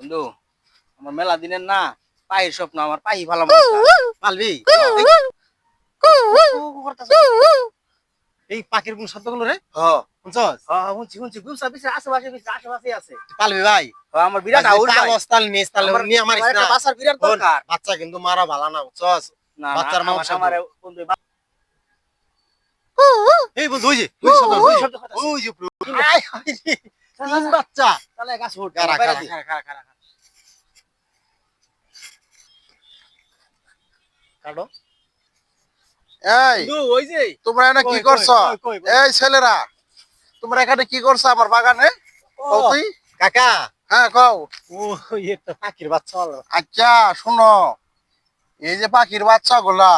বন্ধু আমার মেলা দিনের না পায়ের স্বপ্ন আমার পাই ভালো পালবি এই পাখির কোন শব্দগুলো রে? হ্যাঁ শুনছস? শুনছি শুনছি গুমসা পিছে আশেপাশে আছে পালবি ভাই? আমার বিরাট আউল ভাই তাল নিস তাহলে নিয়ে আমার একটা বাসার বিরাট দরকার বাচ্চা কিন্তু মারা ভালো না বুঝছস? না বাচ্চার মাংস আমার বন্ধু এই বন্ধু ওই শব্দ ওই যে আয় হায় রে, তিন বাচ্চা তাহলে গাছ উঠ খারা খারা খারা কাটো। এই বন্ধু ওই যে তোমরা এখানে কি কই, করছো? কই, কই, কই। এই ছেলেরা তোমরা এখানে কি করছো আমার বাগানে? কও তুই। কাকা হ্যাঁ কও। ও একটা পাখির বাচ্চা হলো। আচ্ছা শুনো, এই যে পাখির বাচ্চা গুলা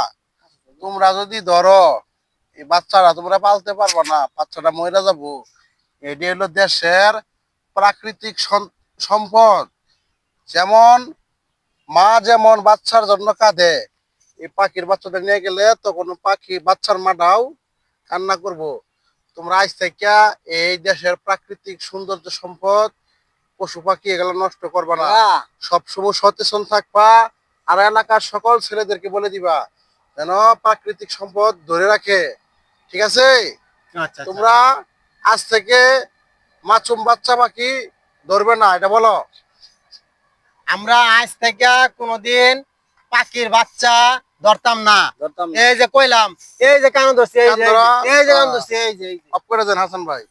তোমরা যদি ধরো এই বাচ্চারা তোমরা পালতে পারবো না, বাচ্চাটা মরে যাবো। এটি হলো দেশের প্রাকৃতিক সম্পদ। যেমন মা যেমন বাচ্চার জন্য কাঁদে, এই পাখির বাচ্চাটা নিয়ে গেলে তখন পাখি বাচ্চার মাটাও কান্না করব। তোমরা আজ থেকে এই দেশের প্রাকৃতিক সৌন্দর্য সম্পদ পশু পাখি এগুলো নষ্ট করবা না, সবসময় সচেতন থাকবা। আর এলাকার সকল ছেলেদেরকে বলে দিবা যেন প্রাকৃতিক সম্পদ ধরে রাখে, ঠিক আছে? আচ্ছা তোমরা আজ থেকে মাছুম বাচ্চা পাখি ধরবে না, এটা বলো। আমরা আজ থেকে কোনোদিন পাখির বাচ্চা ধরতাম না। ধরতাম এই যে কইলাম, এই যে কান ধরছি, এই যে কান ধরা। এই যে কান ধরছি, এই যে অফ করে দেন হাসান ভাই।